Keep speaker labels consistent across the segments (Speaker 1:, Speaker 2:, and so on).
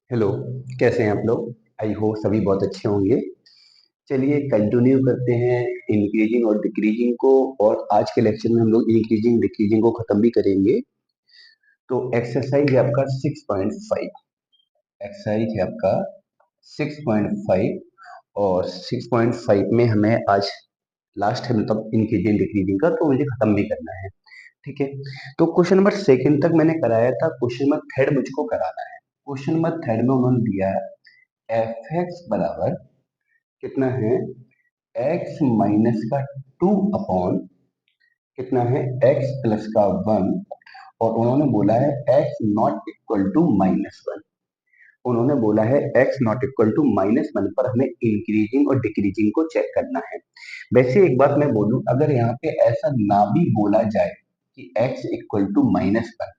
Speaker 1: Hello, कैसे हैं आप लोग? आई होप सभी बहुत अच्छे होंगे। चलिए कंटिन्यू करते हैं इंक्रीजिंग और डिक्रीजिंग को। और आज के लेक्चर में हम लोग इंक्रीजिंग डिक्रीजिंग को खत्म भी करेंगे। तो एक्सरसाइज है आपका 6.5। एक्सरसाइज है आपका 6.5 और 6.5 में हमें आज लास्ट है, मतलब इंक्रीजिंग डिक्रीजिंग का, तो मुझे खत्म भी करना है। ठीक है। तो क्वेश्चन नंबर सेकंड तक मैंने कराया था, क्वेश्चन नंबर थर्ड मुझको कराना है। क्वेश्चन नंबर थर्ड में उन्होंने दिया है एफ एक्स बराबर कितना है, एक्स माइनस का 2 अपॉन कितना है, एक्स प्लस का 1। और उन्होंने बोला है एक्स नॉट इक्वल टू -1। उन्होंने बोला है एक्स नॉट इक्वल टू -1 पर हमें इंक्रीजिंग और डिक्रीजिंग को चेक करना है। वैसे एक बात मैं बोलूं, अगर यहाँ पे ऐसा ना भी बोला जाए कि एक्स इक्वल टू -1,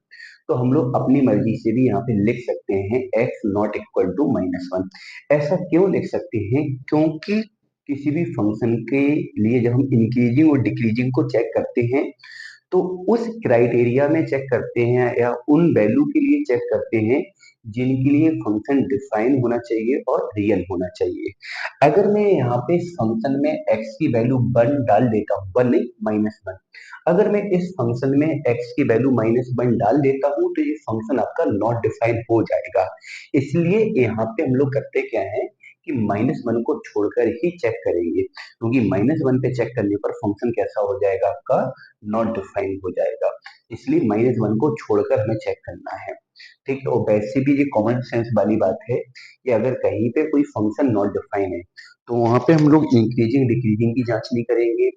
Speaker 1: तो हम लोग अपनी मर्जी से भी यहाँ पे लिख सकते हैं एक्स नॉट इक्वल टू -1। ऐसा क्यों लिख सकते हैं? क्योंकि किसी भी फंक्शन के लिए जब हम इंक्रीजिंग और डिक्रीजिंग को चेक करते हैं, तो उस क्राइटेरिया में चेक करते हैं या उन वैल्यू के लिए चेक करते हैं जिनके लिए फंक्शन डिफाइन होना चाहिए और रियल होना चाहिए। अगर मैं यहाँ पे इस फंक्शन में x की वैल्यू 1 डाल देता हूँ, 1 नहीं -1, अगर मैं इस फंक्शन में x की वैल्यू -1 डाल देता हूँ, तो ये फंक्शन आपका नॉट डिफाइन हो जाएगा। इसलिए यहाँ पे हम लोग करते क्या है कि -1 को छोड़कर ही चेक करेंगे, क्योंकि -1 पे चेक करने पर फंक्शन कैसा हो जाएगा, आपका नॉट डिफाइन हो जाएगा। इसलिए -1 को छोड़कर हमें चेक करना है। ठीक है। और वैसे भी ये कॉमन सेंस वाली बात है कि अगर कहीं पे कोई फंक्शन नॉट डिफाइन है, तो वहां पे हम लोग इंक्रीजिंग डिक्रीजिंग की जांच नहीं करेंगे।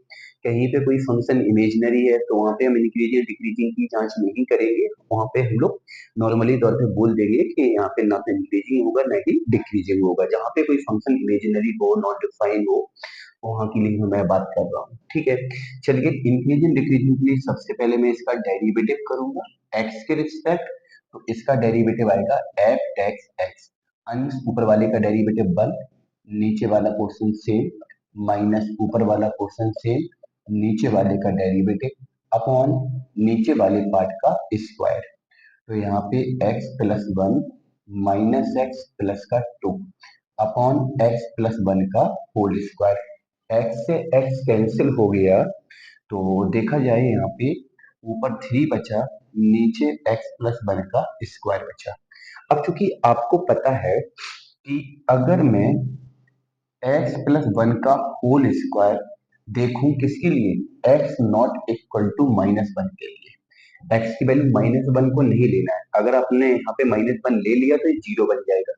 Speaker 1: कहीं पे कोई फंक्शन इमेजिनरी है, तो वहां पे हम इंक्रीजिंग डिक्रीजिंग की जांच नहीं करेंगे। वहां पे हम लोग नॉर्मली तौर पे बोल देंगे कि यहाँ पे ना तो इंक्रीजिंग होगा ना ही डिक्रीजिंग होगा। जहाँ पे कोई फंक्शन इमेजिनरी हो, नॉट डिफाइन हो, वहां के लिए मैं बात कर रहा हूँ। ठीक है। चलिए इंक्रीजिंग डिक्रीजिंग के लिए सबसे पहले मैं इसका डेरिवेटिव करूंगा एक्स के रिस्पेक्ट। तो इसका डेरिवेटिव आएगा एफ टैक्स एक्स। अंश ऊपर वाले का डेरिवेटिव 1, नीचे वाला पोर्शन सेम, माइनस ऊपर वाला पोर्शन सेम, नीचे वाले का डेरिवेटिव अपॉन नीचे वाले पार्ट का स्क्वायर। तो यहाँ पे x+1 माइनस एक्स प्लस का 2 अपॉन x+1 का होल स्क्वायर। x से x कैंसिल हो गया, तो देखा जाए यहाँ पे ऊपर 3 बचा, नीचे x+1 का स्क्वायर बचा। अब चूंकि आपको पता है कि अगर मैं x+1 का होल स्क्वायर देखूं किसके लिए, x नॉट इक्वल टू -1 के लिए। x की वैल्यू -1 को नहीं लेना है। अगर आपने यहाँ पे -1 ले लिया तो ये 0 बन जाएगा।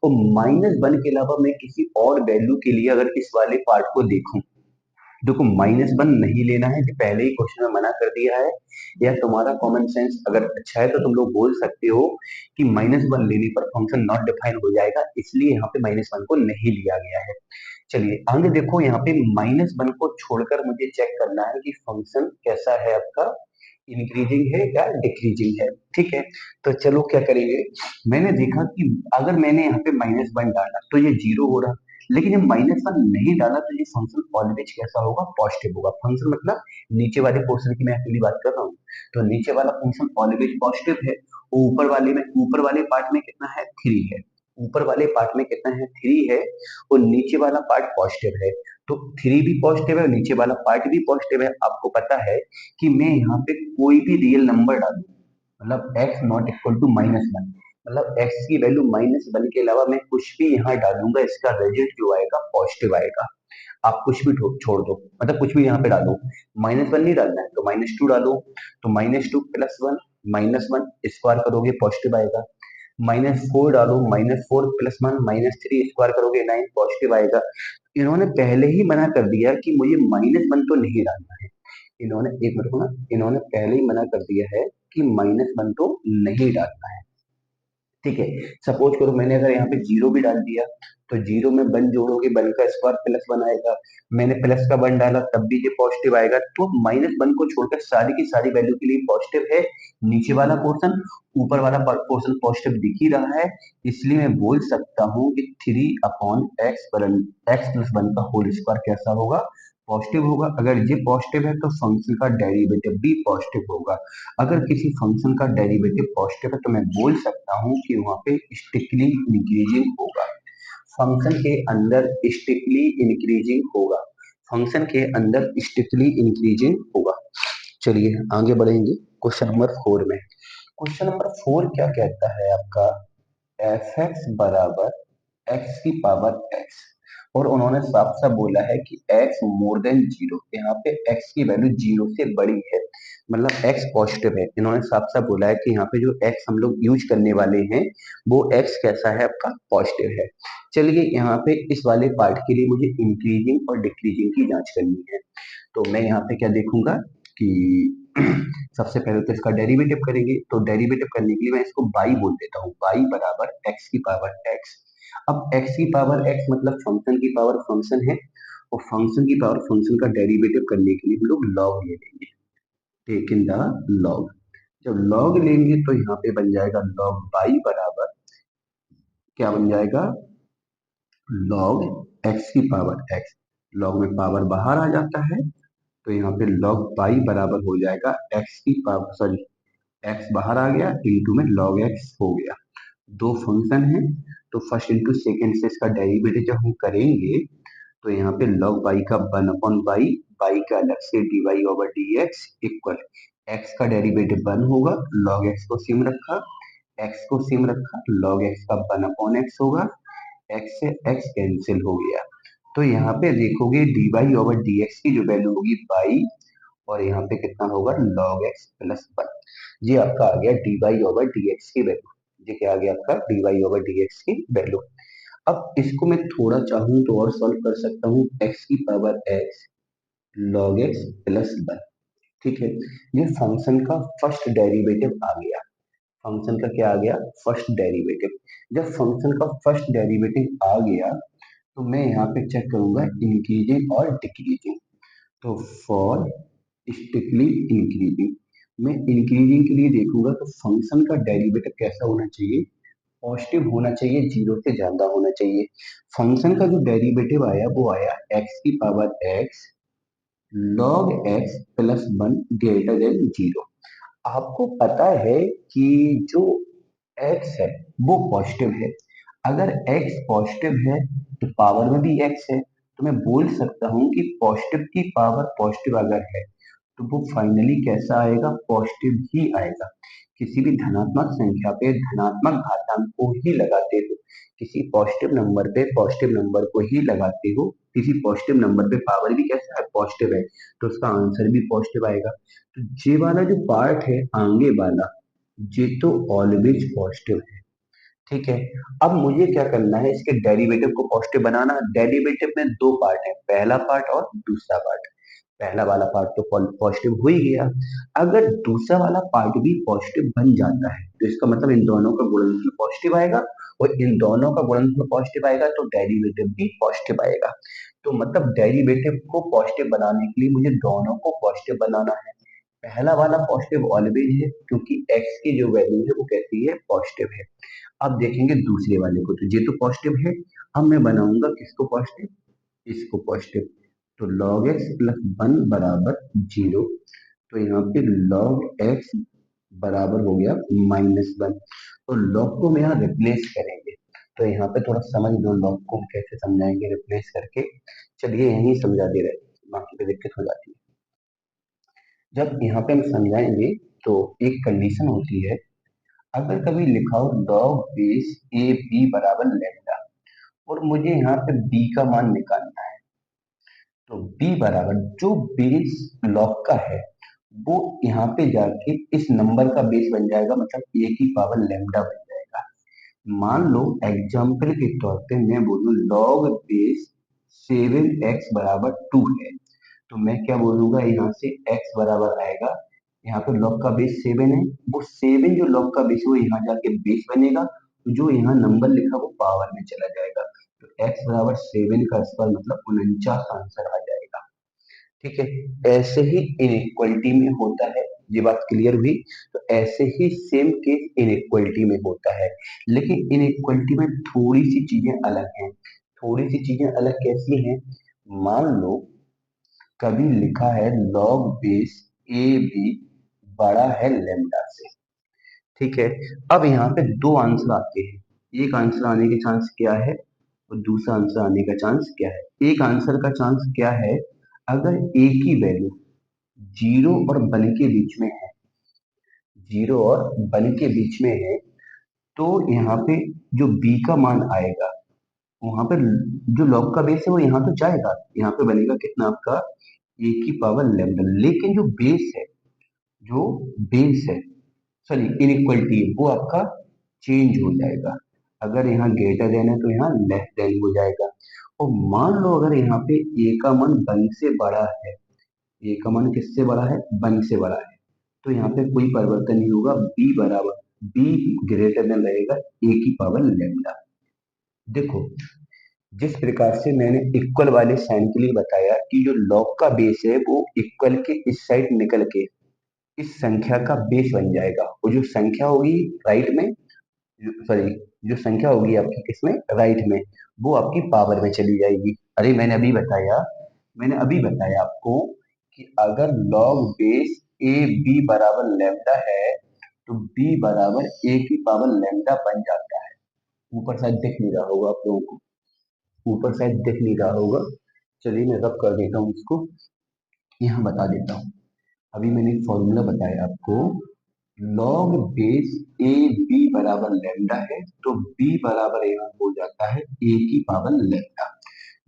Speaker 1: और -1 के अलावा मैं किसी और वैल्यू के लिए अगर इस वाले पार्ट को देखूं, देखो -1 नहीं लेना है, जो पहले ही क्वेश्चन में मना कर दिया है। या तुम्हारा कॉमन सेंस अगर अच्छा है तो तुम लोग बोल सकते हो कि -1 लेने पर फंक्शन नॉट डिफाइन हो जाएगा, इसलिए यहाँ पे -1 को नहीं लिया गया है। चलिए आगे देखो, यहाँ पे -1 को छोड़कर मुझे चेक करना है कि फंक्शन कैसा है आपका, इंक्रीजिंग है या डिक्रीजिंग है। ठीक है। तो चलो क्या करेंगे, मैंने देखा कि अगर मैंने यहाँ पे -1 डाला तो ये 0 हो रहा, लेकिन जब -1 नहीं डाला तो ये फंक्शन ऑलवेज कैसा होगा, पॉजिटिव होगा। फंक्शन मतलब नीचे वाले पोर्शन की मैं एक्चुअली बात कर रहा हूँ, तो नीचे वाला फंक्शन ऑलवेज पॉजिटिव है। ऊपर वाले पार्ट में कितना है, 3 है। ऊपर वाले पार्ट में कितना है, 3 है। और नीचे वाला पार्ट पॉजिटिव है। तो 3 भी पॉजिटिव है और नीचे वाला पार्ट भी पॉजिटिव है। आपको पता है कि मैं यहाँ पे कोई भी रियल नंबर डालूं, मतलब x नॉट इक्वल टू -1, मतलब x की वैल्यू -1 के अलावा मैं कुछ भी यहाँ डालूंगा, इसका रिजल्ट जो आएगा पॉजिटिव आएगा। आप कुछ भी छोड़ दो, मतलब कुछ भी यहाँ पे डालो। -1 नहीं डालना है तो -2 डालो, तो -2 प्लस 1, -1 स्क्वायर करोगे पॉजिटिव आएगा। -4 डालो, -4 प्लस 1 -3 स्क्वायर करोगे 9 पॉजिटिव आएगा। इन्होंने पहले ही मना कर दिया कि मुझे -1 तो नहीं डालना है। इन्होंने एक मिनट को ना, इन्होंने पहले ही मना कर दिया है कि -1 तो नहीं डालना है। ठीक है। सपोज करो मैंने अगर यहाँ पे 0 भी डाल दिया, तो 0 में 1 जोड़ोगे, 1 का स्क्वायर +1 आएगा। मैंने प्लस का 1 डाला तब भी ये पॉजिटिव आएगा। तो -1 को छोड़कर सारी की सारी वैल्यू के लिए पॉजिटिव है नीचे वाला पोर्शन, ऊपर वाला पोर्शन पॉजिटिव दिख ही रहा है। इसलिए मैं बोल सकता हूँ कि 3 अपॉन एक्स प्लस 1 का होल स्क्वायर कैसा होगा, पॉजिटिव होगा। अगर ये पॉजिटिव है तो फंक्शन का डेरिवेटिव भी पॉजिटिव होगा। अगर किसी फंक्शन का डेरिवेटिव पॉजिटिव है तो मैं बोल सकता हूँ कि वहां पे स्ट्रिक्टली इंक्रीजिंग होगा। फंक्शन के अंदर स्ट्रिक्टली इंक्रीजिंग होगा। फंक्शन के अंदर स्ट्रिक्टली इंक्रीजिंग होगा। चलिए आगे बढ़ेंगे क्वेश्चन नंबर 4 में। क्वेश्चन नंबर 4 क्या कहता है आपका, एफ एक्स बराबर एक्स की पावर एक्स, और उन्होंने साफ साफ बोला है कि x मोर देन जीरो। यहाँ पे x की वैल्यू जीरो से बड़ी है, मतलब x पॉजिटिव है। इन्होंने साफ साफ बोला है कि यहाँ पे जो x हम लोग यूज करने वाले हैं वो x कैसा है आपका, पॉजिटिव है। चलिए यहाँ पे इस वाले पार्ट के लिए मुझे इंक्रीजिंग और डिक्रीजिंग की जांच करनी है। तो मैं यहाँ पे क्या देखूंगा कि सबसे पहले तो इसका डेरिवेटिव करेंगे। तो डेरिवेटिव करने के लिए मैं इसको बाई बोल देता हूँ, बाई बराबर एक्स की पावर एक्स। अब x की पावर x मतलब फंक्शन की पावर फंक्शन है, और फंक्शन की पावर फंक्शन का डेरिवेटिव करने के लिए हम लोग लॉग ले लेंगे, टेक इन द लॉग। जब लॉग लेंगे तो यहाँ पे बन जाएगा लॉग बाई बराबर, क्या बन जाएगा, लॉग x की पावर x। लॉग में पावर बाहर आ जाता है, तो यहाँ पे log पाई बराबर हो जाएगा x की पावर, सॉरी x बाहर आ गया, इंटू में log x हो गया। दो फंक्शन है, तो फर्स्ट इंटू सेकेंड से इसका डेरिवेटिव जब हम करेंगे तो यहाँ पे log y का 1/y, y का अलग से dy over dx equal, x का डेरिवेटिव 1 होगा, log x को सेम रखा, x को सेम रखा, log x का 1/x होगा, x से x कैंसिल हो गया। तो यहाँ पे देखोगे dy ओवर dx की जो वैल्यू होगी y, और यहाँ पे कितना होगा log x प्लस 1। ये आपका आ गया dy ओवर dx की वैल्यू। ये क्या आ गया आपका, dy ओवर dx की वैल्यू। अब इसको मैं थोड़ा चाहूँ तो और सॉल्व कर सकता हूँ, x की power x log x plus 1। ठीक है, ये फंक्शन का फर्स्ट डेरिवेटिव आ गया। फंक्शन का क्या आ गया, फर्स्ट डेरिवेटिव। जब फंक्शन का फर्स्ट डेरिवेटिव आ गया तो मैं यहाँ पे चेक करूंगा इंक्रीजिंग और डिक्रीजिंग। तो फॉर स्ट्रिक्टली इंक्रीजिंग, मैं इंक्रीजिंग के लिए देखूंगा तो फंक्शन का डेरिवेटिव कैसा होना चाहिए, पॉजिटिव होना चाहिए, जीरो से ज्यादा होना चाहिए। फंक्शन का जो डेरिवेटिव आया वो आया x की power x log x plus 1 greater than zero. आपको पता है कि जो x है वो पॉजिटिव है। अगर x पॉजिटिव है तो पावर में भी x है, तो मैं बोल सकता हूँ कि पॉजिटिव की पावर पॉजिटिव अगर है तो वो फाइनली कैसा आएगा, पॉजिटिव ही आएगा। किसी भी धनात्मक संख्या पे धनात्मक घातांक को ही लगाते हो, किसी पॉजिटिव नंबर पे पॉजिटिव नंबर को ही लगाते हो, किसी पॉजिटिव नंबर पे पावर भी कैसा है, पॉजिटिव है, तो उसका आंसर भी पॉजिटिव आएगा। तो ये वाला जो पार्ट है आगे वाला, ये तो ऑलवेज पॉजिटिव है। ठीक है, अब मुझे क्या करना है, इसके डेरिवेटिव को पॉजिटिव बनाना। डेरिवेटिव में दो पार्ट है, पहला पार्ट और दूसरा पार्ट। पहला वाला पार्ट तो पॉजिटिव हो ही गया। अगर दूसरा वाला पार्ट भी पॉजिटिव बन जाता है तो इसका मतलब इन दोनों का गुणनफल पॉजिटिव आएगा, और इन दोनों का गुणनफल पॉजिटिव आएगा तो डेरिवेटिव भी पॉजिटिव आएगा। तो मतलब डेरिवेटिव को पॉजिटिव बनाने के लिए मुझे दोनों को पॉजिटिव बनाना है। पहला वाला पॉजिटिव ऑलवेज है क्योंकि x की जो वैल्यू है वो कैसी है, पॉजिटिव है। अब देखेंगे दूसरे वाले को, तो ये तो पॉजिटिव है। अब मैं बनाऊंगा किसको पॉजिटिव, इसको पॉजिटिव। तो log x प्लस 1 बराबर जीरो। तो यहाँ पे log x बराबर हो गया -1। तो log को हम यहाँ रिप्लेस करेंगे। तो यहाँ पे थोड़ा समझ लो log को हम कैसे समझाएंगे रिप्लेस करके। चलिए यही समझा दे रहे, बाकी पे दिक्कत हो जाती है। जब यहाँ पे हम समझाएंगे तो एक कंडीशन होती है, अगर कभी लिखा हो log बेस ए बी बराबर लेमडा, और मुझे यहाँ पे b का मान निकालना है, तो b बराबर जो बेस log का है वो यहाँ पे जाके इस नंबर का बेस बन जाएगा, मतलब a की पावर लेमडा बन जाएगा। मान लो एग्जाम्पल के तौर पे मैं बोलूँ log बेस 7x बराबर 2 है, तो मैं क्या बोलूंगा, यहाँ से x बराबर आएगा, यहाँ पे log का बेस 7 है, वो 7 जो log का बेस है वो यहाँ जाके बेस बनेगा, तो जो यहाँ नंबर लिखा वो पावर में चला जाएगा। तो x बराबर 7 का स्क्वायर मतलब 49 आंसर आ जाएगा। ठीक है, ऐसे ही इनइक्वलिटी में होता है, ये बात क्लियर हुई। तो ऐसे ही सेम केस इनइक्वलिटी में होता है, लेकिन इनइक्वलिटी में थोड़ी सी चीजें अलग हैं। थोड़ी सी चीजें अलग कैसी हैं, मान लो कभी लिखा है log बेस ए बी बड़ा है लेमडा से। ठीक है, अब यहाँ पे दो आंसर आते हैं। एक आंसर आने के चांस क्या है और दूसरा आंसर आने का चांस क्या है। एक आंसर का चांस क्या है, अगर ए की वैल्यू जीरो और वन के बीच में है, जीरो और वन के बीच में है, तो यहाँ पे जो बी का मान आएगा, वहां पर जो लॉग का बेस है वो यहाँ तो जाएगा, यहाँ पे बनेगा कितना आपका ए की पावर लेमडा। लेकिन जो बेस है, जो बेस है, सॉरी इनइक्वलिटी, वो आपका चेंज हो जाएगा। अगर यहाँ ग्रेटर देन है तो यहाँ लेस देन हो जाएगा। और मान लो अगर यहाँ पे ए का मान वन से बड़ा है, ए का मान किससे बड़ा है, वन से बड़ा है, तो यहाँ पे कोई परिवर्तन नहीं होगा, बी बराबर, बी ग्रेटर देन रहेगा ए की पावर लेमडा। देखो, जिस प्रकार से मैंने इक्वल वाले साइन के लिए बताया कि जो लॉग का बेस है वो इक्वल के इस साइड निकल के इस संख्या का बेस बन जाएगा, और जो संख्या होगी राइट में, सॉरी, जो संख्या होगी आपकी किसमें, राइट में, वो आपकी पावर में चली जाएगी। अरे मैंने अभी बताया आपको कि अगर लॉग बेस ए बी बराबर लेमडा है तो बी बराबर ए की पावर लेमडा बन जाता है। ऊपर शायद दिख नहीं रहा होगा आप लोगों को, ऊपर शायद दिख नहीं रहा होगा। चलिए मैं रब कर देता हूँ इसको, यहाँ बता देता हूँ। अभी मैंने एक फॉर्मूला बताया आपको, लॉग बेस ए बी बराबर लेमडा है, तो बी बराबर यहाँ हो जाता है ए की पावर लेमडा।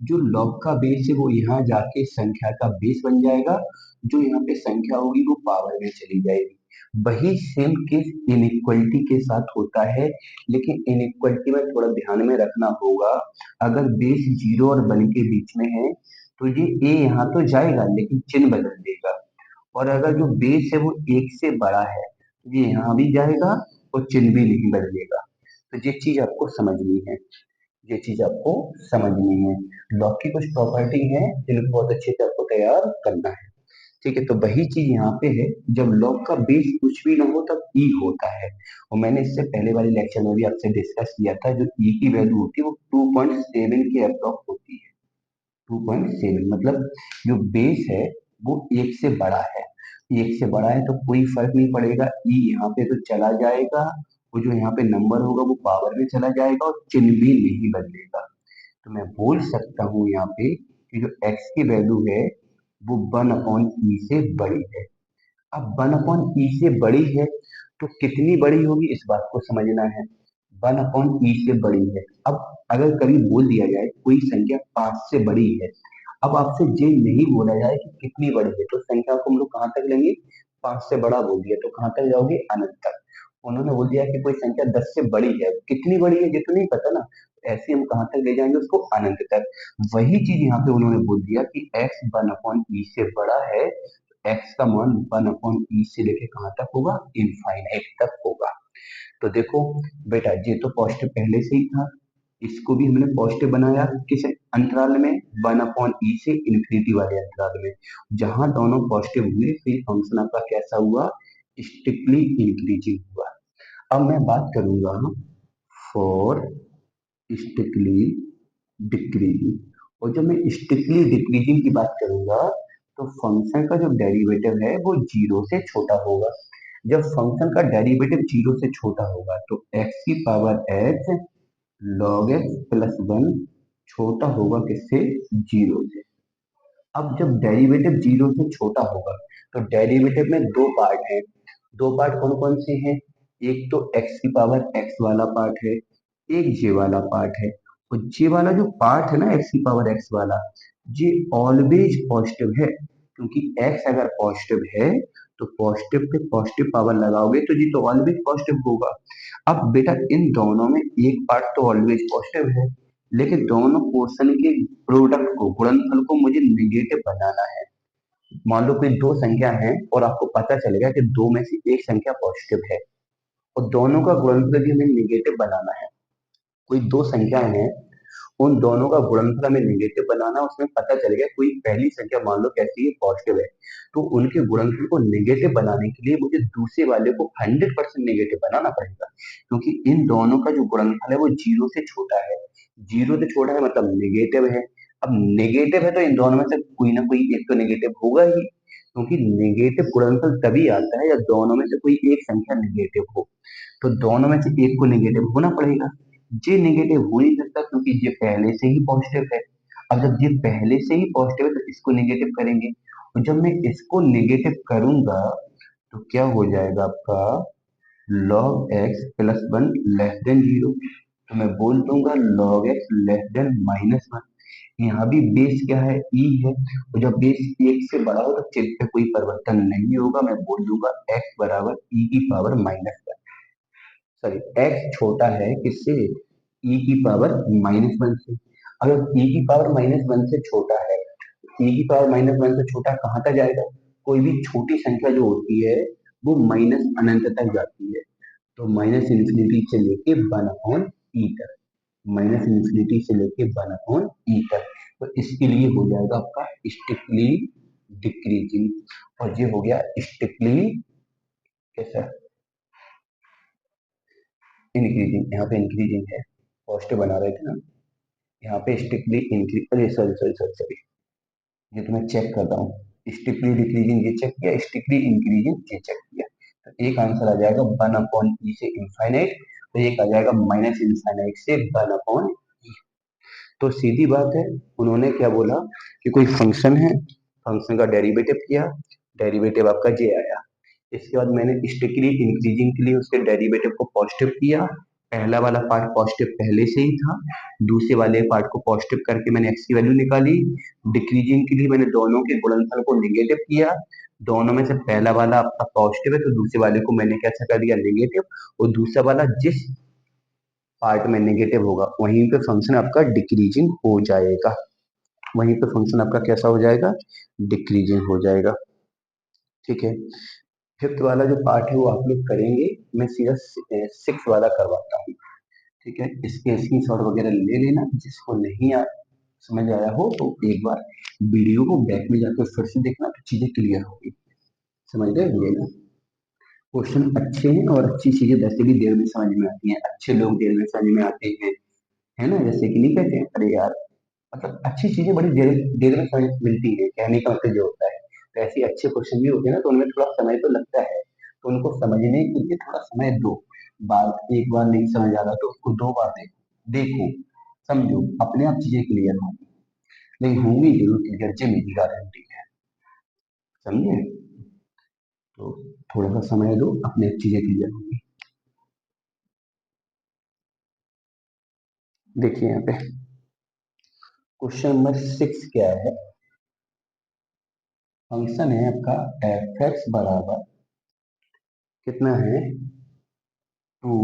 Speaker 1: जो लॉग का बेस है वो यहाँ जाके संख्या का बेस बन जाएगा, जो यहाँ पे संख्या होगी वो पावर में चली जाएगी। वही सेम केस इनइक्वलिटी के साथ होता है, लेकिन इनइक्वलिटी में थोड़ा ध्यान में रखना होगा, अगर बेस जीरो और वन के बीच में है तो ये ए यहाँ तो जाएगा लेकिन चिन्ह बदल देगा, और अगर जो बेस है वो एक से बड़ा है तो ये यहाँ भी जाएगा और चिन्ह भी नहीं बदलेगा। तो ये चीज आपको समझनी है, ये चीज आपको समझनी है। लॉग की कुछ प्रॉपर्टी है जिनको बहुत अच्छे से आपको तैयार करना है। ठीक है, तो वही चीज यहाँ पे है, जब लॉग का बेस कुछ भी ना हो तब ई होता है। और मैंने इससे पहले वाले लेक्चर में भी आपसे डिस्कस किया था, जो ई की वैल्यू होती है वो 2.7 के अप्रॉक्स होती है। 2.7 मतलब जो बेस है वो एक से बड़ा है, एक से बड़ा है तो कोई फर्क नहीं पड़ेगा, ई यहाँ पे तो चला जाएगा, वो जो यहाँ पे नंबर होगा वो पावर में चला जाएगा और चिन्ह भी नहीं बदलेगा। तो मैं बोल सकता हूँ यहाँ पे कि जो x की वैल्यू है वो 1/e से बड़ी है। अब 1/e से बड़ी है तो कितनी बड़ी होगी इस बात को समझना है। 1/e से बड़ी है, अब अगर कभी बोल दिया जाए कोई संख्या 5 से बड़ी है, अब आपसे ये नहीं बोला जाए कि कितनी बड़ी है, तो संख्या को हम लोग कहाँ तक लेंगे, 5 से बड़ा बोल दिया तो कहाँ तक जाओगे, अनंत तक। उन्होंने बोल दिया कि कोई संख्या 10 से बड़ी है, कितनी बड़ी है ये तो नहीं पता ना, ऐसे हम कहाँ तक ले जाएंगे उसको, अनंत तक। वही चीज यहाँ पे उन्होंने बोल दिया कि x 1/e से बड़ा है, x का मान 1/e से लेके कहाँ तक होगा, इनफाइनाइट तक होगा। तो देखो बेटा, ये तो पॉजिटिव पहले से ही था, इसको भी हमने पॉजिटिव बनाया किस अंतराल में, 1/e से इन्फिनिटी वाले अंतराल में। जहां दोनों पॉजिटिव हुए फिर फंक्शन आपका कैसा हुआ, स्ट्रिक्टली इंक्रीजिंग हुआ। अब मैं बात करूंगा फॉर स्ट्रिक्टली डिक्रीजिंग, और जब मैं स्ट्रिक्टली डिक्रीजिंग की बात करूंगा तो फंक्शन का जो डेरिवेटिव है वो जीरो से छोटा होगा। जब फंक्शन का डेरिवेटिव जीरो से छोटा होगा तो x की power h log x plus one छोटा होगा किससे, जीरो से। अब जब डेरिवेटिव जीरो से छोटा होगा तो डेरिवेटिव में दो पार्ट हैं, दो पार्ट कौन कौन से हैं, एक तो x की पावर x वाला पार्ट है, एक j वाला पार्ट है। और j वाला जो पार्ट है ना x की पावर x वाला, ये ऑलवेज पॉजिटिव है, क्योंकि x अगर पॉजिटिव है तो पॉजिटिव पे पॉजिटिव पावर लगाओगे तो ये तो ऑलवेज पॉजिटिव होगा। अब बेटा इन दोनों में एक पार्ट तो ऑलवेज पॉजिटिव है, लेकिन दोनों पोर्शन के प्रोडक्ट को, गुणनफल को मुझे निगेटिव बनाना है। मान लो कोई दो संख्या है और आपको पता चलेगा कि दो में से एक संख्या पॉजिटिव है और दोनों का गुणनफल भी हमें निगेटिव बनाना है। कोई दो संख्या है, उन दोनों का गुणनफल हमें निगेटिव बनाना, उसमें पता चलेगा कोई पहली संख्या मान लो कैसी है, पॉजिटिव है, तो उनके गुणनफल को निगेटिव बनाने के लिए मुझे दूसरे वाले को 100% निगेटिव बनाना पड़ेगा, क्योंकि इन दोनों का जो गुणनफल है वो जीरो से छोटा है, जीरो से छोटा है मतलब निगेटिव है। अब नेगेटिव है तो इन दोनों में से कोई ना कोई एक तो नेगेटिव होगा ही, क्योंकि नेगेटिव गुणनफल तभी आता है जब दोनों में से कोई एक संख्या नेगेटिव हो। तो दोनों में से एक को नेगेटिव होना पड़ेगा। ये नेगेटिव हो नहीं सकता क्योंकि ये पहले से ही पॉजिटिव है। अब जब ये पहले से ही पॉजिटिव है तो इसको नेगेटिव करेंगे, और जब मैं इसको नेगेटिव करूंगा तो क्या हो जाएगा आपका, log x plus one less than zero. तो मैं बोल दूंगा log x less than minus one. यहाँ भी बेस क्या है, e है, और जब बेस एक से बड़ा हो तो चिन्ह पे कोई परिवर्तन नहीं होगा। मैं बोल दूंगा x बराबर e की power minus one. Sorry, x छोटा है किससे, e की पावर माइनस वन से। अगर e की पावर माइनस वन से छोटा है, e की पावर माइनस वन से छोटा कहाँ तक जाएगा, कोई भी छोटी संख्या जो होती है वो माइनस अनंत तक जाती है। तो माइनस इंफिनिटी से लेके वन अपॉन ई तक, माइनस इंफिनिटी से लेके वन अपॉन ई तक। तो इसके लिए हो जाएगा आपका स्ट्रिक्टली डिक्रीजिंग, और ये हो गया स्ट्रिक्टली कैसा, इंक्रीजिंग। यहाँ पे इंक्रीजिंग है, पॉजिटिव बना रहे थे ना, यहाँ पे स्ट्रिक्टली इंक्रीज, अरे सॉरी सॉरी सॉरी सॉरी, ये तो मैं चेक कर रहा हूँ। स्ट्रिक्टली डिक्रीजिंग ये चेक किया, स्ट्रिक्टली इंक्रीजिंग ये चेक किया। तो एक आंसर आ जाएगा वन अपॉन ई से इनफाइनाइट, तो एक आ जाएगा माइनस इनफाइनाइट से वन अपॉन। तो सीधी बात है, उन्होंने क्या बोला कि कोई फंक्शन है, फंक्शन का डेरिवेटिव किया, डेरिवेटिव आपका जे आया। इसके बाद मैंने स्ट्रिक्टली इंक्रीजिंग के लिए उसके डेरिवेटिव को पॉजिटिव किया। पहला वाला पार्ट पॉजिटिव पहले से ही था, दूसरे वाले पार्ट को पॉजिटिव करके मैंने एक्स की वैल्यू निकाली। डिक्रीजिंग के लिए मैंने दोनों के गुणनफल को निगेटिव किया। दोनों में से पहला वाला आपका पॉजिटिव है तो दूसरे वाले को मैंने कैसा कर दिया, नेगेटिव। और दूसरा वाला जिस पार्ट में नेगेटिव होगा वहीं पे फंक्शन आपका डिक्रीजिंग हो जाएगा, वहीं पे फंक्शन आपका कैसा हो जाएगा, डिक्रीजिंग हो जाएगा। ठीक है, फिफ्थ वाला जो पार्ट है वो आप लोग करेंगे, मैं सीधा सिक्स वाला करवाता हूँ। ठीक है, इसके स्क्रीनशॉट वगैरह ले लेना, जिसको नहीं समझ आया हो तो एक बार वीडियो को बैक में जाकर फिर से देखना तो चीजें क्लियर होगी। समझ गए ये ना, क्वेश्चन अच्छे हैं और अच्छी चीजें वैसे भी देर में समझ में आती हैं, अच्छे लोग देर में समझ में आते हैं, है ना। जैसे कि नहीं कहते हैं, अरे यार, मतलब अच्छी चीजें बड़ी देर देर में समझ मिलती है, कहने का मतलब जो होता है। तो ऐसे अच्छे क्वेश्चन भी होते हैं ना, तो उनमें थोड़ा समय तो लगता है, तो उनको समझने के लिए थोड़ा समय दो। बात एक बार नहीं समझ आ रहा तो उसको दो बार देखो, देखो, समझो, अपने आप चीजें क्लियर होंगी, नहीं होंगी जरूर क्लियर, जी मेरी गारंटी है। समझे, तो थोड़ा सा समय दो, अपने आप चीजें क्लियर होंगी। देखिए यहाँ पे क्वेश्चन नंबर सिक्स क्या है, फंक्शन है आपका एफ एक्स बराबर कितना है, two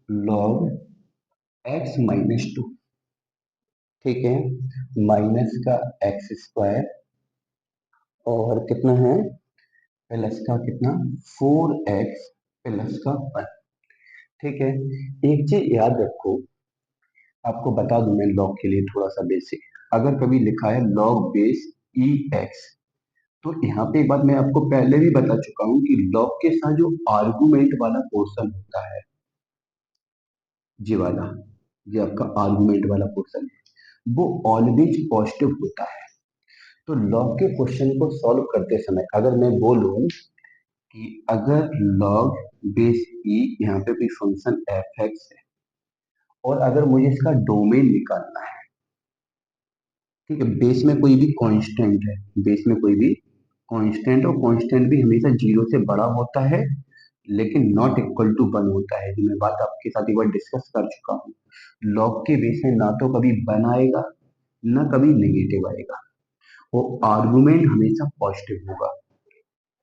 Speaker 1: log x minus two. ठीक है, माइनस का एक्स स्क्वायर और कितना है, प्लस का कितना, फोर एक्स प्लस का वन। ठीक है, एक चीज याद रखो, आपको बता दूं मैं लॉग के लिए थोड़ा सा बेसिक, अगर कभी लिखा है लॉग बेस ई एक्स, तो यहाँ पे एक बात मैं आपको पहले भी बता चुका हूँ कि लॉग के साथ जो आर्गुमेंट वाला पोर्शन होता है, ये वाला, ये आपका आर्गुमेंट वाला पोर्शन है, वो ऑलवेज पॉजिटिव होता है। तो लॉग के क्वेश्चन को सॉल्व करते समय अगर मैं बोलूं कि अगर लॉग बेस ई, यहाँ पे कोई फंक्शन एफ एक्स है, और अगर मुझे इसका डोमेन निकालना है, ठीक है, बेस में कोई भी कांस्टेंट है, बेस में कोई भी कांस्टेंट, और कांस्टेंट भी हमेशा जीरो से बड़ा होता है लेकिन नॉट इक्वल टू वन होता है, जो मैं बात आपके साथ एक बार डिस्कस कर चुका हूँ। लॉग के बेस में ना तो कभी वन आएगा ना कभी नेगेटिव आएगा, वो आर्गुमेंट हमेशा पॉजिटिव होगा।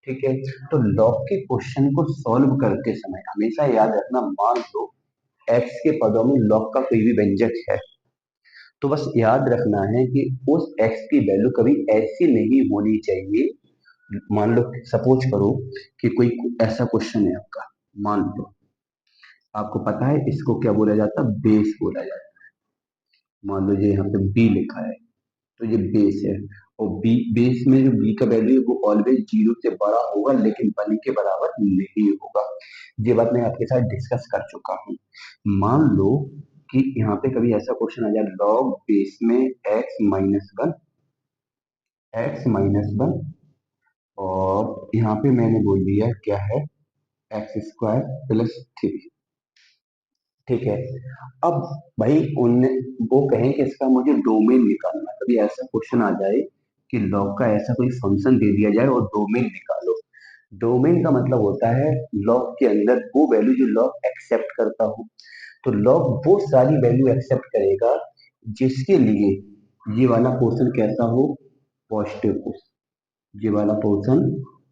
Speaker 1: ठीक है, तो लॉग के क्वेश्चन को सॉल्व करते समय हमेशा याद रखना, मान लो एक्स के पदों में लॉग का कोई भी व्यंजक है, तो बस याद रखना है कि उस एक्स की वैल्यू कभी ऐसी नहीं होनी चाहिए। मान लो सपोज करो कि कोई ऐसा क्वेश्चन है आपका, मान लो आपको पता है इसको क्या बोला जाता है, बेस बोला जाता है। मान लो ये यहाँ पे बी लिखा है, तो ये बेस है, और बी बेस में जो बी का वैल्यू है वो ऑलवेज जीरो से बड़ा होगा लेकिन वन के बराबर नहीं होगा। ये बात मैं आपके साथ डिस्कस कर चुका हूँ। मान लो कि यहाँ पे कभी ऐसा क्वेश्चन आ जाए लॉग बेस में x माइनस वन और यहाँ पे मैंने बोल दिया क्या है x² + 3। ठीक है। अब भाई उन वो कहें कि इसका मुझे डोमेन निकालना है। कभी ऐसा क्वेश्चन आ जाए कि लॉग का ऐसा कोई फंक्शन दे दिया जाए और डोमेन निकालो। डोमेन का मतलब होता है लॉग के अंदर वो वैल्यू जो लॉग एक्सेप्ट करता हो। तो लॉग वो सारी वैल्यू एक्सेप्ट करेगा जिसके लिए ये वाला पोर्शन कैसा हो, पॉजिटिव हो। ये वाला पोर्शन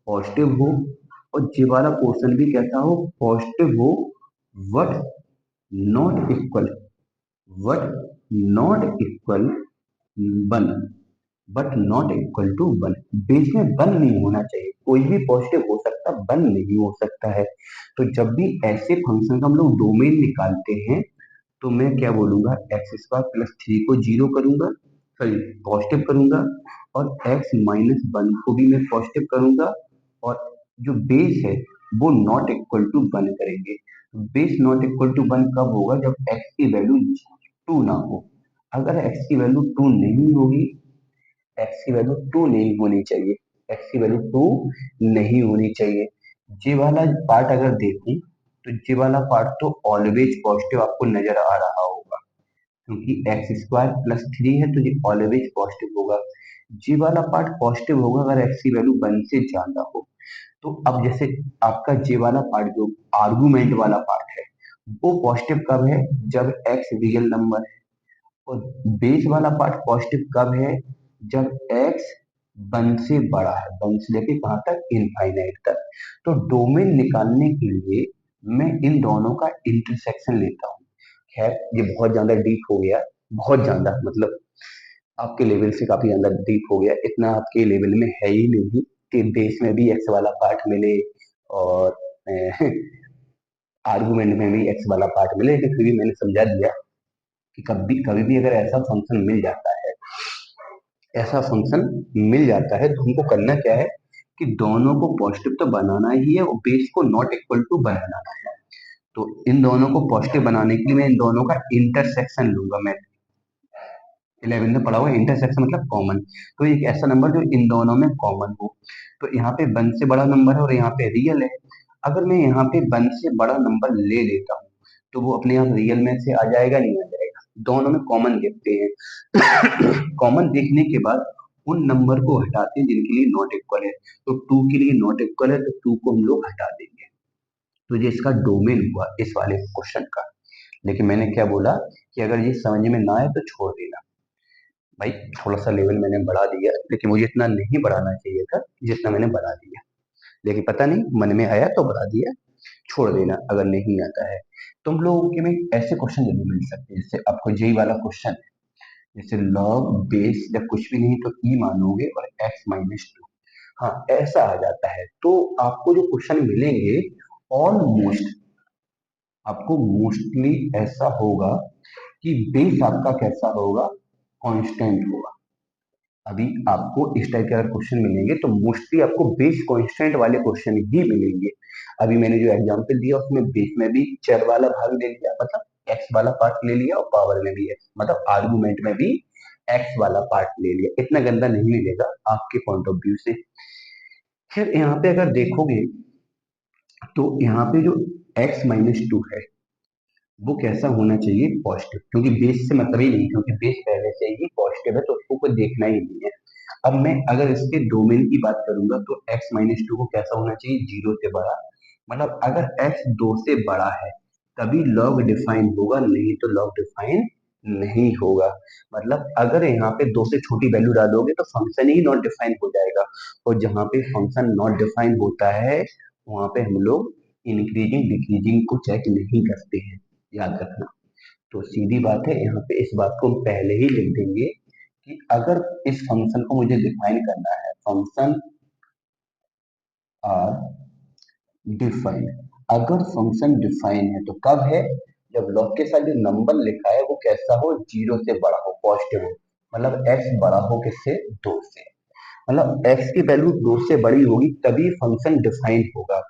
Speaker 1: पॉजिटिव हो और ये वाला पोर्शन भी कैसा हो, पॉजिटिव हो। But not equal but not equal 1, but not equal to 1। Base में 1 नहीं होना चाहिए। कोई भी पॉजिटिव हो सकता, 1 नहीं हो सकता है। तो जब भी ऐसे फंक्शन का हम लोग डोमेन निकालते हैं तो मैं क्या बोलूंगा, x² + 3 को जीरो करूंगा, सॉरी पॉजिटिव करूंगा, और x-1 को भी मैं पॉजिटिव करूंगा, और जो बेस है वो नॉट इक्वल टू 1 करेंगे। बेस नॉट इक्वल टू 1 कब होगा, जब x की वैल्यू 2 ना हो। अगर x की वैल्यू 2 नहीं होगी, x की वैल्यू 2 नहीं होनी चाहिए, x की वैल्यू 2 नहीं होनी चाहिए। ये वाला पार्ट अगर देखूं तो ये वाला पार्ट तो ऑलवेज पॉजिटिव आपको नजर आ रहा होगा, क्योंकि x² + 3 है तो ये ऑलवेज पॉजिटिव होगा। ये वाला पार्ट पॉजिटिव होगा अगर x की वैल्यू 1 से ज्यादा हो। तो अब जैसे आपका ये वाला पार्ट जो आर्गुमेंट वाला पार्ट है वो पॉजिटिव कब है, जब x रियल नंबर है। और बेस वाला पार्ट पॉजिटिव कब है, जब x 1 से बड़ा है, 1 से लेके कहां तक, इनफाइनाइट तक। तो डोमेन निकालने के लिए मैं इन दोनों का इंटरसेक्शन लेता हूँ। खैर ये बहुत ज्यादा डीप हो गया, बहुत ज्यादा मतलब आपके लेवल से काफी ज्यादा डीप हो गया। इतना आपके लेवल में है ही नहीं कि बेस में भी एक्स वाला पार्ट मिले और आर्गुमेंट में भी एक्स वाला पार्ट मिले, लेकिन फिर भी मैंने समझा दिया कि कभी कभी भी अगर ऐसा फंक्शन मिल जाता है, ऐसा फंक्शन मिल जाता है तो हमको करना क्या है कि दोनों को पॉजिटिव तो बनाना ही है और बेस को नॉट इक्वल टू बनाना है। तो इन दोनों को पॉजिटिव बनाने के लिए मैं इन दोनों का इंटरसेक्शन लूंगा। मैं 11 में पढ़ा हुआ इंटरसेक्शन मतलब कॉमन। तो एक ऐसा नंबर जो इन दोनों में कॉमन हो। तो यहाँ पे 1 से बड़ा नंबर है और यहाँ पे रियल है। अगर मैं यहाँ पे 1 से बड़ा नंबर ले लेता हूँ तो वो अपने आप रियल में से आ जाएगा, नहीं आ जाएगा। दोनों में कॉमन देखते हैं। कॉमन देखने के बाद उन नंबर को हटाते हैं जिनके लिए नॉट इक्वल है। तो 2 के लिए नॉट इक्वल है तो 2 को हम लोग हटा देंगे। तो ये इसका डोमेन हुआ इस वाले क्वेश्चन का। लेकिन मैंने क्या बोला कि अगर ये समझ में ना आए तो छोड़ देना। भाई थोड़ा सा लेवल मैंने बढ़ा दिया, लेकिन मुझे इतना नहीं बढ़ाना चाहिए था जितना मैंने बढ़ा दिया। लेकिन पता नहीं मन में आया तो बढ़ा दिया, छोड़ देना अगर नहीं आता है। तुम लोगों के में ऐसे क्वेश्चन जरूर मिल सकते हैं, जैसे आपको जेई वाला क्वेश्चन है, जैसे लॉग बेस जब कुछ भी नहीं तो ई मानोगे और x-2। हाँ ऐसा आ जाता है तो आपको जो क्वेश्चन मिलेंगे ऑलमोस्ट आपको मोस्टली ऐसा होगा कि बेस आपका कैसा होगा, कांस्टेंट होगा। अभी आपको इस टाइप के अगर क्वेश्चन मिलेंगे तो मोस्टली आपको बेस कांस्टेंट वाले क्वेश्चन ही मिलेंगे। अभी मैंने जो एग्जांपल दिया उसमें बेस में भी चर वाला भाग ले लिया, मतलब एक्स वाला पार्ट ले लिया, और पावर में भी एक्स, मतलब आर्गुमेंट में भी एक्स वाला पार्ट ले लिया। इतना गंदा नहीं मिलेगा आपके पॉइंट ऑफ व्यू से। फिर यहाँ पे अगर देखोगे तो यहाँ पे जो x-2 है वो कैसा होना चाहिए, पॉजिटिव, क्योंकि बेस से मतलब ही नहीं, क्योंकि बेस पहले से ही पॉजिटिव है तो उसको कोई देखना ही नहीं है। अब मैं अगर इसके डोमेन की बात करूंगा तो x-2 को कैसा होना चाहिए, 0 से बड़ा। मतलब अगर x 2 से बड़ा है तभी लॉग डिफाइन होगा, नहीं तो लॉग डिफाइन नहीं होगा। मतलब अगर यहाँ पे 2 से छोटी वैल्यू डालोगे तो फंक्शन ही नॉट डिफाइन हो जाएगा। और जहाँ पे फंक्शन नॉट डिफाइन होता है वहां पे हम लोग इंक्रीजिंग डिक्रीजिंग को चेक नहीं करते हैं, याद रखना। तो सीधी बात है, यहाँ पे इस बात को हम पहले ही लिख देंगे कि अगर इस फंक्शन को मुझे डिफाइन करना है, फंक्शन आर डिफाइन। अगर फंक्शन डिफाइन है तो कब है, जब लॉग के साथ जो नंबर लिखा है वो कैसा हो, 0 से बड़ा हो, पॉजिटिव हो। मतलब x बड़ा हो किससे, 2 से। मतलब x की वैल्यू 2 से बड़ी होगी तभी फंक्शन डिफाइन होगा।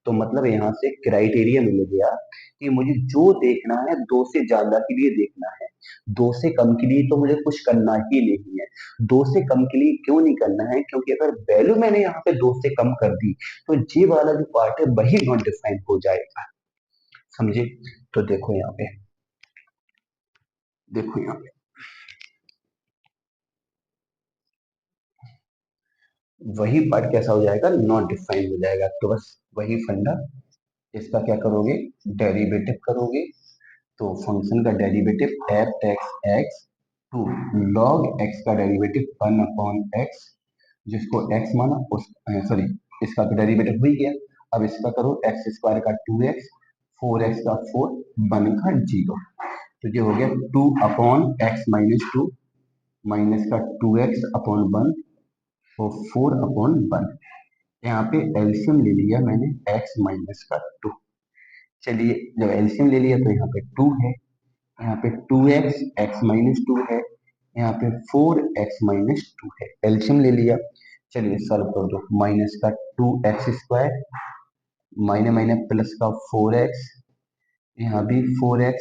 Speaker 1: तो मतलब यहाँ से क्राइटेरिया मिल गया कि मुझे जो देखना है 2 से ज्यादा के लिए देखना है, 2 से कम के लिए तो मुझे कुछ करना ही नहीं है। 2 से कम के लिए क्यों नहीं करना है, क्योंकि अगर वैल्यू मैंने यहाँ पे 2 से कम कर दी तो ये वाला जो पार्ट है वही नॉट डिफाइन हो जाएगा। समझे? तो देखो यहाँ पे, देखो यहाँ पे वही पार्ट कैसा हो जाएगा, नॉट डिफाइन हो जाएगा। तो बस वही फंडा, इसका क्या करोगे, डेरिवेटिव करोगे। तो फंक्शन का derivative f x x two log x का डेरिवेटिव 1/x, जिसको x माना उस, सॉरी, इसका तो डेरिवेटिव हो ही गया। अब इसका करो एक्स स्क्वायर का 2x, 4x का 4, 1 का 0। तो ये हो गया 2/x-2 माइनस का 2x/1 और 4/1। यहाँ पे एलसीएम ले लिया मैंने x माइनस का 2। चलिए जब एलसीएम ले लिया तो यहाँ पे 2 है, यहाँ पे 2x x-2 है, यहाँ पे 4x-2 है। एलसीएम ले लिया, चलिए सॉल्व कर दो। माइनस का 2x² माइनस माइनस प्लस का 4x, यहाँ भी 4x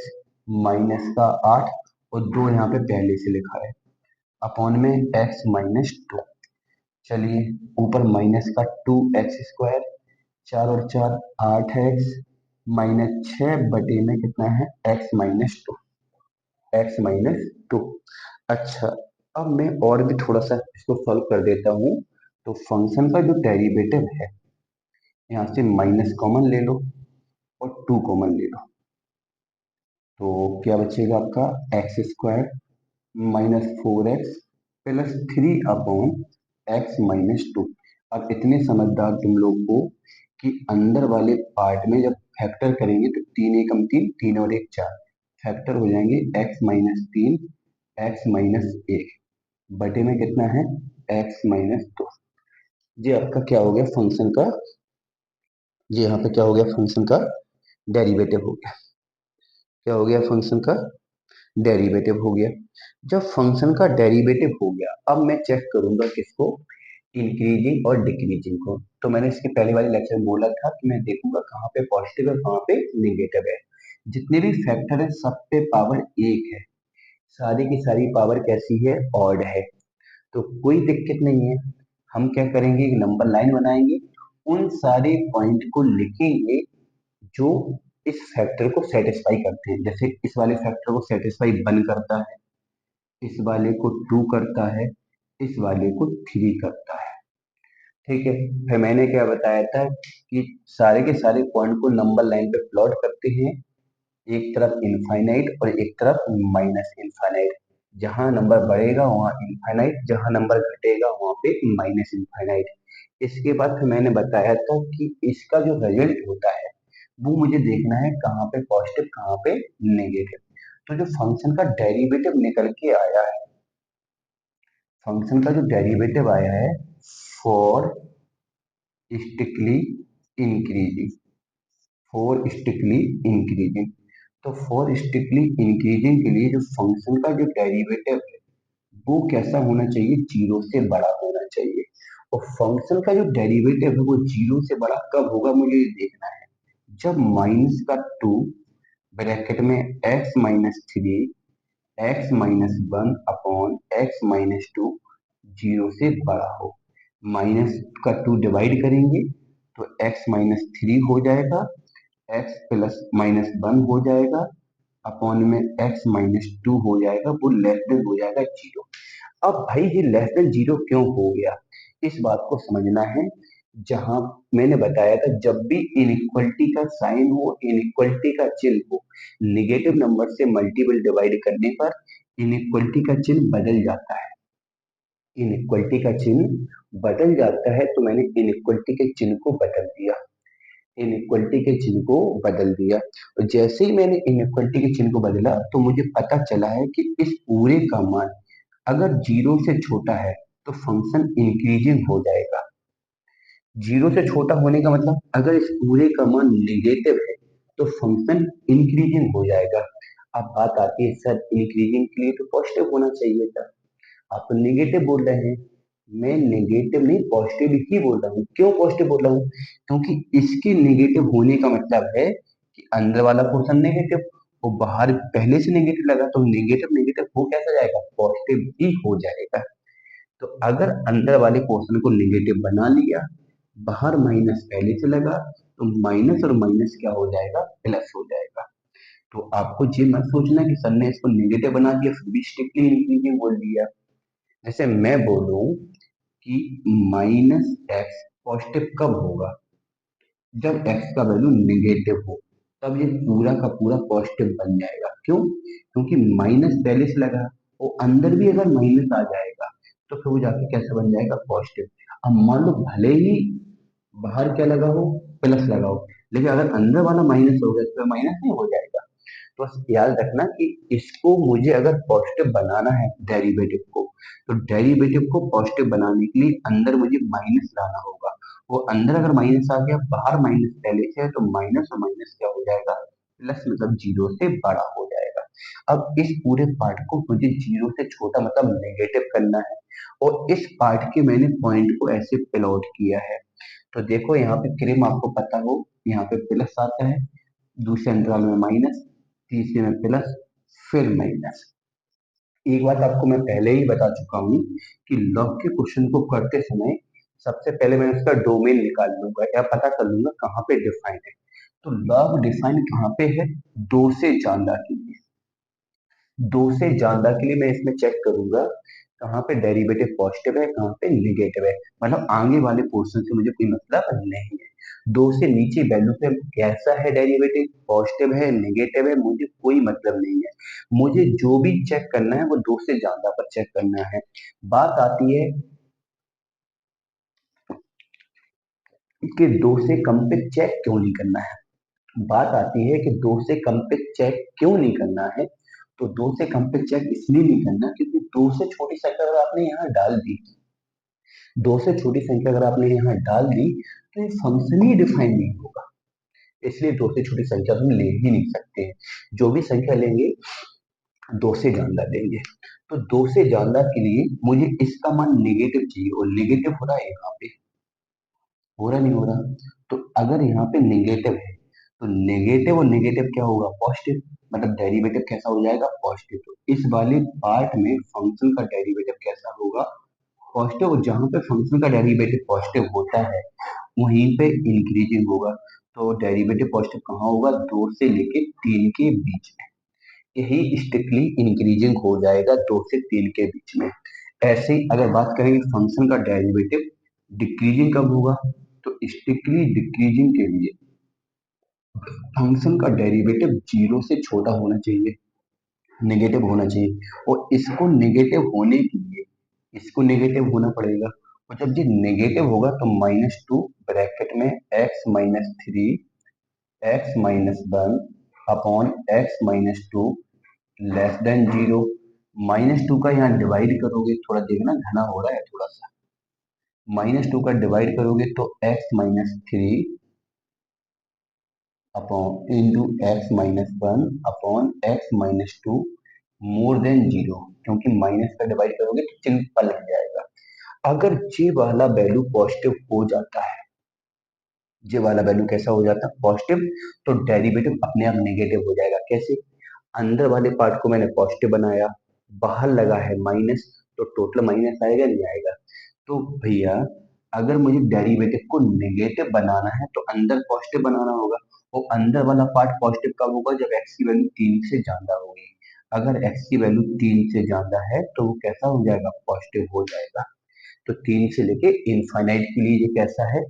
Speaker 1: माइनस का 8 और 2 यहाँ पे पहले से लिखा है अपॉन में x-2। चलिए ऊपर माइनस का 2x², 4 और 4 8x माइनस 6 में कितना है x-2। अच्छा, अब मैं और भी थोड़ा सा इसको सॉल्व कर देता हूँ। तो फंक्शन का जो डेरिवेटिव है, यहाँ से माइनस कॉमन ले लो और 2 कॉमन ले लो, तो क्या बचेगा आपका x² minus 4x plus 3/x-2। अब इतने समझदार तुम लोग को कि अंदर वाले पार्ट में जब फैक्टर करेंगे तो 3 एकम 3, 3 और 1 4, फैक्टर हो जाएंगे x-3 x-1 बटे में कितना है x-2। ये आपका क्या हो गया फंक्शन का, ये यहाँ पे क्या हो गया फंक्शन का डेरिवेटिव हो गया। क्या हो गया फंक्शन का डेरिवेटिव हो गया। जब फंक्शन का डेरिवेटिव हो गया अब मैं चेक करूंगा किसको, इंक्रीजिंग और डिक्रीजिंग को। तो मैंने इसके पहले वाले लेक्चर में बोला था कि मैं देखूंगा कहाँ पे पॉजिटिव है कहाँ पे नेगेटिव है। जितने भी फैक्टर है सब पे पावर 1 है, सारी की सारी पावर कैसी है, ऑड है। तो कोई दिक्कत नहीं है, हम क्या करेंगे एक नंबर लाइन बनाएंगे, उन सारे पॉइंट को लिखेंगे जो इस फैक्टर को सेटिस्फाई करते हैं। जैसे इस वाले फैक्टर को सेटिस्फाई 1 करता है, इस वाले को 2 करता है, इस वाले को 3 करता है। ठीक है, फिर मैंने क्या बताया था कि सारे के सारे पॉइंट को नंबर लाइन पे प्लॉट करते हैं, एक तरफ इनफाइनाइट और एक तरफ माइनस इनफाइनाइट। जहां नंबर बढ़ेगा वहां इनफाइनाइट, जहां नंबर घटेगा वहां पे माइनस इनफाइनाइट। इसके बाद फिर मैंने बताया था कि इसका जो रिजल्ट होता है वो मुझे देखना है कहाँ पे पॉजिटिव कहाँ पे नेगेटिव। तो जो फंक्शन का डेरिवेटिव निकल के आया है, फंक्शन का जो डेरिवेटिव आया है फॉर स्टिकली इंक्रीजिंग, फॉर स्टिकली इंक्रीजिंग। तो फॉर स्ट्रिक्टली इंक्रीजिंग के लिए जो फंक्शन का जो डेरिवेटिव है वो कैसा होना चाहिए, 0 से बड़ा होना चाहिए। और फंक्शन का जो डेरिवेटिव है वो 0 से बड़ा कब होगा मुझे ये देखना है, जब माइनस का 2 ब्रैकेट में x-3 x-1/x-2 0 से बड़ा हो। माइनस का 2 डिवाइड करेंगे तो x-3 हो जाएगा, x+-1 हो जाएगा, अपॉन में x-2 हो जाएगा, वो लेस देन हो जाएगा 0। अब भाई ये लेस देन 0 क्यों हो गया, इस बात को समझना है। जहां मैंने बताया था जब भी इनइक्वलिटी का साइन हो, इनइक्वलिटी का चिन्ह हो, निगेटिव नंबर से मल्टीपल डिवाइड करने पर इनइक्वलिटी का चिन्ह बदल जाता है, इनइक्वलिटी का चिन्ह बदल जाता है। तो मैंने इनइक्वलिटी के चिन्ह को बदल दिया, इनइक्वलिटी के चिन्ह को बदल दिया। और जैसे ही मैंने इनइक्वलिटी के चिन्ह को बदला तो मुझे पता चला है कि इस पूरे का मान अगर 0 से छोटा है तो फंक्शन इंक्रीजिंग हो जाएगा। 0 से छोटा होने का मतलब अगर इस पूरे का मान निगेटिव है तो फंक्शन इंक्रीजिंग हो जाएगा। अब बात आती है सर इंक्रीजिंग के लिए तो पॉजिटिव होना चाहिए था, आप तो निगेटिव बोल रहे हैं। मैं नेगेटिव नहीं पॉजिटिव ही बोल रहा हूँ। क्यों पॉजिटिव बोल रहा हूँ? क्योंकि इसके नेगेटिव होने का मतलब है कि अंदर वाला पोर्शन नेगेटिव और बाहर पहले से नेगेटिव लगा, तो नेगेटिव नेगेटिव हो कैसा जाएगा? पॉजिटिव ही हो जाएगा। तो अगर अंदर वाले पोर्शन को नेगेटिव बना लिया, बाहर माइनस पहले से लगा, तो माइनस और माइनस क्या हो जाएगा? प्लस हो जाएगा। तो आपको ये मत सोचना कि सर ने इसको नेगेटिव बना दिया फिर भी स्ट्रिक्टली इंक्रीजिंग बोल दिया। जैसे मैं बोलूं कि माइनस एक्स पॉजिटिव कब होगा? जब एक्स का वैल्यू नेगेटिव हो, तब ये पूरा का पूरा पॉजिटिव बन जाएगा। क्यों? क्योंकि माइनस पहले से लगा, वो अंदर भी अगर माइनस आ जाएगा तो फिर वो जाके कैसा बन जाएगा? पॉजिटिव। अब मान लो भले ही बाहर क्या लगा हो? प्लस लगा हो, लेकिन अगर अंदर वाला माइनस हो गया तो माइनस नहीं हो जाएगा। तो बस याद रखना कि इसको मुझे अगर पॉजिटिव बनाना है डेरिवेटिव को, तो डेरिवेटिव को पॉजिटिव बनाने के लिए अंदर मुझे माइनस लाना होगा। वो अंदर अगर माइनस आ गया, बाहर माइनस पहले से है, तो माइनस और माइनस क्या हो जाएगा? प्लस, मतलब जीरो से बड़ा हो जाएगा। अब इस पूरे पार्ट को मुझे जीरो से छोटा मतलब नेगेटिव करना है, और इस पार्ट के मैंने पॉइंट को ऐसे प्लॉट किया है। तो देखो यहाँ पे क्रिम आपको पता हो, यहाँ पे प्लस आता है, दूसरे अंतराल में माइनस, तीसरे में प्लस, फिर माइनस। एक बात आपको मैं पहले ही बता चुका हूँ कि लॉग के क्वेश्चन को करते समय सबसे पहले मैं उसका डोमेन निकाल लूंगा या पता कर लूंगा कहाँ पे डिफाइन है। तो लॉग डिफाइन कहाँ पे है? दो से ज्यादा के लिए। दो से ज्यादा के लिए मैं इसमें चेक करूंगा कहाँ पे डेरिवेटिव पॉजिटिव है, कहाँ पे निगेटिव है, मतलब आगे वाले पोर्शन से मुझे कोई मतलब नहीं है। दो से नीचे वैल्यू पे कैसा है डेरिवेटिव, पॉजिटिव है नेगेटिव है, मुझे कोई मतलब नहीं है। मुझे जो भी चेक करना है वो दो से ज्यादा पर चेक करना है। बात आती है कि दो से कम पे चेक क्यों नहीं करना है। बात आती है कि दो से कम पे चेक क्यों नहीं करना है। तो दो से कम पे चेक इसलिए नहीं करना क्योंकि दो से छोटी संख्या अगर आपने यहाँ डाल दी, दो से छोटी संख्या अगर आपने यहाँ डाल दी, तो ये फंक्शन ही डिफाइन नहीं होगा। इसलिए दो से छोटी संख्या हम ले ही नहीं सकते हैं। जो भी संख्या लेंगे दो से ज्यादा लेंगे। तो दो से ज्यादा के लिए मुझे इसका मान नेगेटिव चाहिए, और नेगेटिव हो रहा है यहाँ पे, हो रहा नहीं हो रहा? तो अगर यहाँ पे नेगेटिव है, तो नेगेटिव और नेगेटिव क्या होगा? पॉजिटिव, मतलब डेरिवेटिव कैसा हो जाएगा? पॉजिटिव। तो इस वाले पार्ट में फंक्शन का डेरिवेटिव कैसा होगा? पॉजिटिव। और जहां पे फंक्शन का डेरिवेटिव पॉजिटिव होता है वहीं पे इंक्रीजिंग होगा। तो डेरिवेटिव पॉजिटिव कहाँ होगा? दो से लेके तीन के बीच में। यही स्ट्रिक्टली इंक्रीजिंग हो जाएगा दो से तीन के बीच में। ऐसे ही अगर बात करेंगे फंक्शन का डेरिवेटिव डिक्रीजिंग कब होगा, तो स्ट्रिक्टली डिक्रीजिंग के लिए फंक्शन का डेरिवेटिव जीरो से छोटा होना चाहिए, नेगेटिव होना चाहिए। और इसको नेगेटिव होने के लिए इसको नेगेटिव होना पड़ेगा। और जब ये नेगेटिव होगा तो -2 ब्रैकेट में x-3 x-1 upon x-2 less than zero. -2 का यहाँ डिवाइड करोगे, थोड़ा देखना घना हो रहा है थोड़ा सा, -2 का डिवाइड करोगे तो x-3 upon into x-1 upon x-2 more than zero, क्योंकि माइनस का डिवाइड करोगे तो चिन्ह पलट जाएगा। अगर ये वाला वैल्यू पॉजिटिव हो जाता है, ये वाला वैल्यू कैसा हो जाता है? पॉजिटिव, तो डेरिवेटिव अपने आप नेगेटिव हो जाएगा। कैसे? अंदर वाले पार्ट को मैंने पॉजिटिव बनाया, बाहर लगा है माइनस, तो टोटल माइनस आएगा नहीं आएगा? तो भैया अगर मुझे डेरिवेटिव को नेगेटिव बनाना है तो अंदर पॉजिटिव बनाना होगा। और अंदर वाला पार्ट पॉजिटिव कब होगा? जब एक्स की वैल्यू तीन से ज्यादा होगी। अगर एक्स की वैल्यू तीन से ज्यादा है तो वो कैसा हो जाएगा? पॉजिटिव हो जाएगा। तो तीन से लेके इनफाइनाइट के लिए ये कैसा है?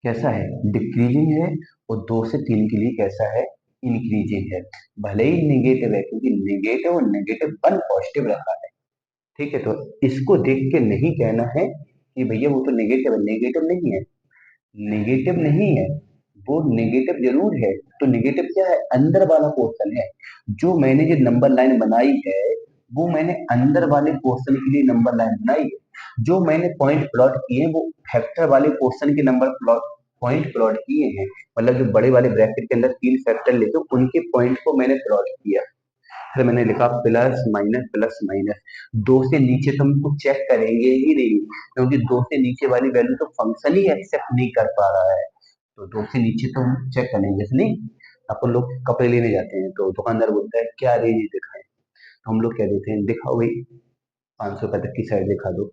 Speaker 1: कैसा है? डिक्रीजिंग है। और दो से तीन के लिए कैसा है? इंक्रीजिंग है। भले ही निगेटिव है, क्योंकि निगेटिव और नेगेटिव वन पॉजिटिव रखा है। ठीक है, तो इसको देख के नहीं कहना है कि भैया वो तो नेगेटिव है। नेगेटिव नहीं है, नेगेटिव नहीं है, वो नेगेटिव जरूर है। तो नेगेटिव क्या है? अंदर वाला पोर्शन है। जो मैंने जो नंबर लाइन बनाई है वो मैंने अंदर वाले पोर्शन के लिए नंबर लाइन बनाई है। जो मैंने पॉइंट प्लॉट किए हैं वो फैक्टर वाले पोर्शन के नंबर प्लॉट पॉइंट प्लॉट किए हैं। मतलब जो बड़े वाले ब्रैकेट के अंदर तीन फैक्टर लेते हो उनके पॉइंट को मैंने प्लॉट किया। फिर मैंने लिखा प्लस माइनस प्लस माइनस। दो से नीचे तो हम कुछ चेक करेंगे ही नहीं, क्योंकि दो से नीचे वाली वैल्यू तो फंक्शन ही एक्सेप्ट नहीं कर पा रहा है। तो दो से नीचे तो हम चेक करेंगे जैसे नहीं, अपन लोग कपड़े लेने जाते हैं तो दुकानदार बोलता है क्या रेंज दिखाएं, तो हम लोग कह देते हैं दिखाओ भाई, 500 तक की साइड दिखा दो।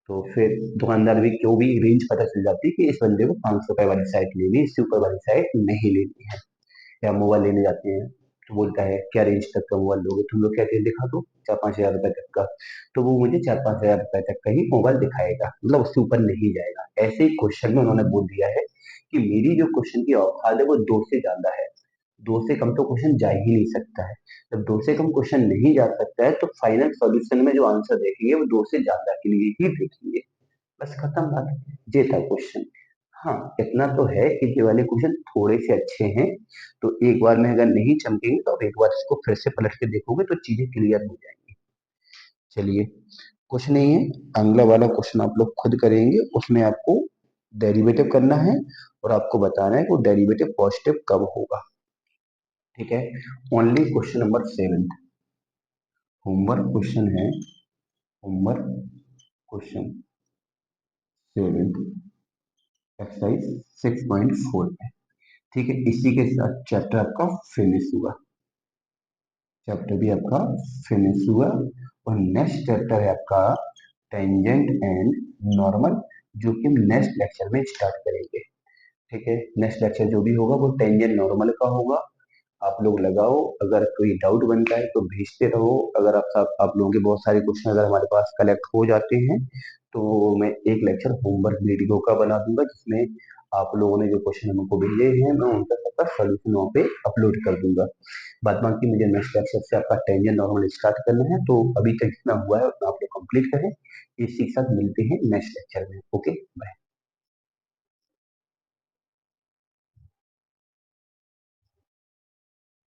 Speaker 1: तो फिर दुकानदार भी क्यों भी रेंज पता चल जाती है कि इस बंदे को 500 रुपए वाली साइड लेनी है, इससे ऊपर वाली साइड नहीं लेनी है। या मोबाइल लेने जाते हैं तो बोलता है क्या रेंज तक का मोबाइल लोगे, तो हम लोग कहते हैं दिखा दो 4-5 हजार रुपए तक का। तो वो मुझे 4-5 हजार रुपए तक का ही मोबाइल दिखाएगा, मतलब उससे ऊपर नहीं जाएगा। ऐसे ही क्वेश्चन में उन्होंने बोल दिया है कि मेरी जो क्वेश्चन की औकात है वो दो से ज्यादा है, दो से कम तो क्वेश्चन जा ही नहीं सकता है। जब दो से कम क्वेश्चन नहीं जा सकता है तो फाइनल सॉल्यूशन में जो आंसर देखेंगे वो दो से ज्यादा के लिए ही देखेंगे। बस खत्म बात, ये था क्वेश्चन। हाँ, इतना तो है कि ये वाले क्वेश्चन थोड़े से अच्छे हैं, तो एक बार में अगर नहीं चमकेंगे तो आप एक बार इसको फिर से पलट के देखोगे तो चीजें क्लियर हो जाएंगी। चलिए, कुछ नहीं है, अगला वाला क्वेश्चन आप लोग खुद करेंगे, उसमें आपको डेरिवेटिव करना है और आपको बताना है कि डेरिवेटिव पॉजिटिव कब होगा। ठीक है, only question number 7, homework question है, होमवर्क क्वेश्चन 7, एक्सरसाइज 6.4 में। ठीक है, इसी के साथ चैप्टर आपका फिनिश हुआ, चैप्टर भी आपका फिनिश हुआ। और नेक्स्ट चैप्टर है आपका टेंजेंट एंड नॉर्मल, जो कि हम नेक्स्ट लेक्चर में स्टार्ट करेंगे। ठीक है, नेक्स्ट लेक्चर जो भी होगा वो टेंजेंट नॉर्मल का होगा। आप लोग लगाओ, अगर कोई डाउट बनता है तो भेजते रहो। अगर आप लोगों के बहुत सारे क्वेश्चन अगर हमारे पास कलेक्ट हो जाते हैं तो मैं एक लेक्चर होमवर्क वीडियो का बना दूंगा, जिसमें आप लोगों ने जो क्वेश्चन हमको भेजे हैं मैं उनका सबका सोल्यूशन वहाँ पे अपलोड कर दूंगा। बाद बाकी मुझे नेक्स्ट लेक्चर से आपका टेंजेंट नॉर्मल स्टार्ट करना है, तो अभी तक जितना हुआ है उतना आप लोग कंप्लीट करें। इसी के साथ मिलते हैं नेक्स्ट लेक्चर में। Okay, bye.